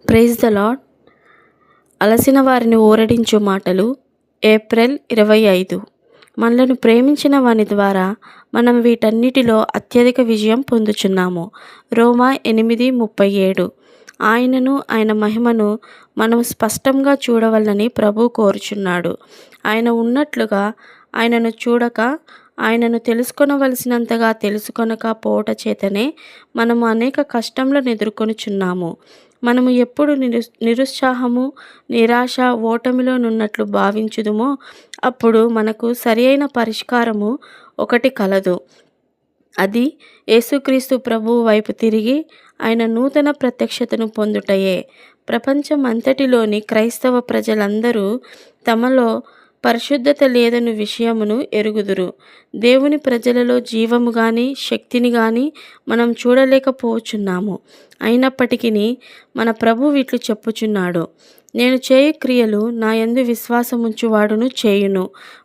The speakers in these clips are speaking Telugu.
Praise the lord. అలసిన వారిని ఊరడించు మాటలు. ఏప్రిల్ 25. మనలను ప్రేమించిన వాని ద్వారా మనం వీటన్నిటిలో అత్యధిక విజయం పొందుచున్నాము. రోమా 8:37. ఆయనను, ఆయన మహిమను మనం స్పష్టంగా చూడవలనని ప్రభు కోరుచున్నాడు. ఆయన ఉన్నట్లుగా ఆయనను చూడక, ఆయనను తెలుసుకొనవలసినంతగా తెలుసుకొనక పోవట చేతనే మనము అనేక కష్టములను ఎదుర్కొనుచున్నాము. మనము ఎప్పుడు నిరుత్సాహము, నిరాశ, ఓటమిలోనున్నట్లు భావించుదుమో అప్పుడు మనకు సరి అయిన పరిష్కారము ఒకటి కలదు. అది యేసుక్రీస్తు ప్రభువు వైపు తిరిగి ఆయన నూతన ప్రత్యక్షతను పొందుటయే. ప్రపంచం అంతటిలోని క్రైస్తవ ప్రజలందరూ తమలో పరిశుద్ధత లేదను విషయమును ఎరుగుదురు. దేవుని ప్రజలలో జీవము గాని, శక్తిని గాని మనం చూడలేకపోవచ్చున్నాము. అయినప్పటికీ మన ప్రభు ఇట్లు చెప్పుచున్నాడు: నేను చేయు క్రియలు నా యందు విశ్వాసముంచువాడును చేయును,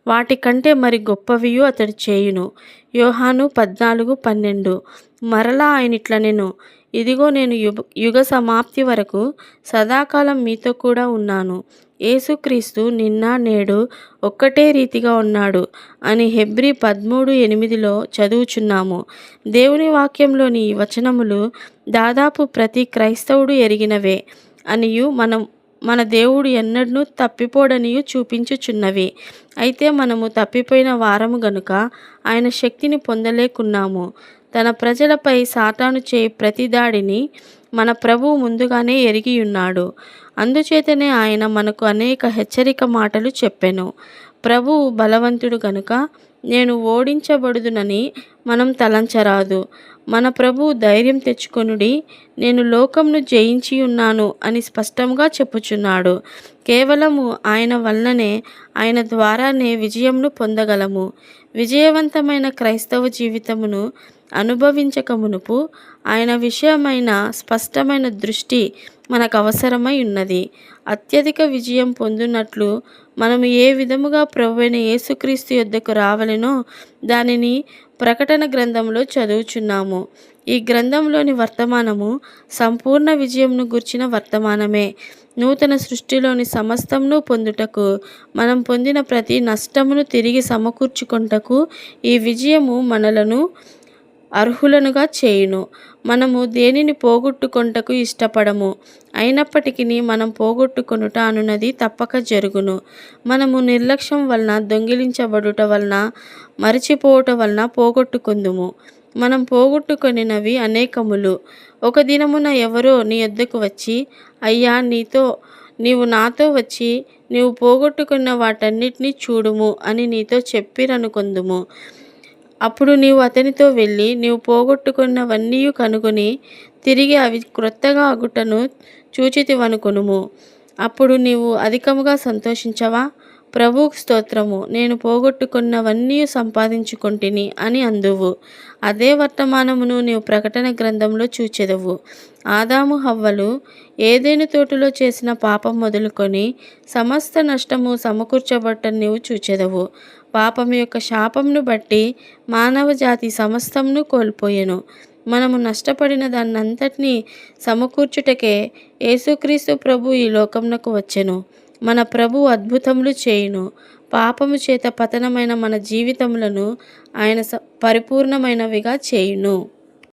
వాటికంటే మరి గొప్పవియు అతడు చేయును. యోహాను 14:12. మరలా ఆయన ఇట్లనెను: ఇదిగో నేను యుగ సమాప్తి వరకు సదాకాలం మీతో కూడా ఉన్నాను. యేసుక్రీస్తు నిన్న నేడు ఒక్కటే రీతిగా ఉన్నాడు అని హెబ్రీ 13:8లో చదువుచున్నాము. దేవుని వాక్యంలోని ఈ వచనములు దాదాపు ప్రతి క్రైస్తవుడు ఎరిగినవే అనియు మన దేవుడు ఎన్నడూ తప్పిపోడనియు చూపించుచున్నవి. అయితే మనము తప్పిపోయిన వారము గనుక ఆయన శక్తిని పొందలేకున్నాము. తన ప్రజలపై సాతాను చేయు ప్రతి దాడిని మన ప్రభువు ముందుగానే ఎరిగియున్నాడు. అందుచేతనే ఆయన మనకు అనేక హెచ్చరిక మాటలు చెప్పెను. ప్రభువు బలవంతుడు గనుక నేను ఓడించబడుదునని మనం తలంచరాదు. మన ప్రభువు ధైర్యం తెచ్చుకొనుడి, నేను లోకంను జయించి ఉన్నాను అని స్పష్టంగా చెప్పుచున్నాడు. కేవలము ఆయన వలననే, ఆయన ద్వారానే విజయంను పొందగలము. విజయవంతమైన క్రైస్తవ జీవితమును అనుభవించక మునుపు ఆయన విషయమైన స్పష్టమైన దృష్టి మనకు అవసరమై ఉన్నది. అత్యధిక విజయం పొందునట్లు మనము ఏ విధముగా ప్రభువైన యేసుక్రీస్తు యొద్దకు రావలెనో దానిని ప్రకటన గ్రంథంలో చదువుచున్నాము. ఈ గ్రంథంలోని వర్తమానము సంపూర్ణ విజయంను గుర్చిన వర్తమానమే. నూతన సృష్టిలోని సమస్తమును పొందుటకు, మనం పొందిన ప్రతి నష్టమును తిరిగి సమకూర్చుకొనుటకు ఈ విజయము మనలను అర్హులనుగా చేయును. మనము దేనిని పోగొట్టుకొనుటకు ఇష్టపడము, అయినప్పటికీ మనం పోగొట్టుకొనుట అనున్నది తప్పక జరుగును. మనము నిర్లక్ష్యం వలన, దొంగిలించబడుట వలన, మరిచిపోవట వలన పోగొట్టుకొందుము. మనం పోగొట్టుకొనినవి అనేకములు. ఒక దినమున ఎవరో నీ యొద్దకు వచ్చి, అయ్యా, నీవు నాతో వచ్చి నీవు పోగొట్టుకున్న వాటన్నిటినీ చూడుము అని నీతో చెప్పిరనుకొందుము. అప్పుడు నీవు అతనితో వెళ్ళి నీవు పోగొట్టుకున్నవన్నీ కనుగొని తిరిగి అవి క్రొత్తగా అగుటను చూచితివనుకొనుము. అప్పుడు నీవు అధికముగా సంతోషించవా? ప్రభువుకు స్తోత్రము, నేను పోగొట్టుకున్నవన్నీ సంపాదించుకొంటిని అని అందువు. అదే వర్తమానమును నీవు ప్రకటన గ్రంథంలో చూచెదవు. ఆదాము హవ్వలు ఏదెను తోటలో చేసిన పాపం మొదలుకొని సమస్త నష్టము సమకూర్చబట్ట నీవు చూచెదవు. పాపము యొక్క శాపమును బట్టి మానవ జాతి సమస్తమును కోల్పోయెను. మనము నష్టపడిన దాన్నంతటినీ సమకూర్చుటకే యేసుక్రీస్తు ప్రభు ఈ లోకమునకు వచ్చెను. మన ప్రభు అద్భుతములు చేయును. పాపము చేత పతనమైన మన జీవితములను ఆయన పరిపూర్ణమైనవిగా చేయును.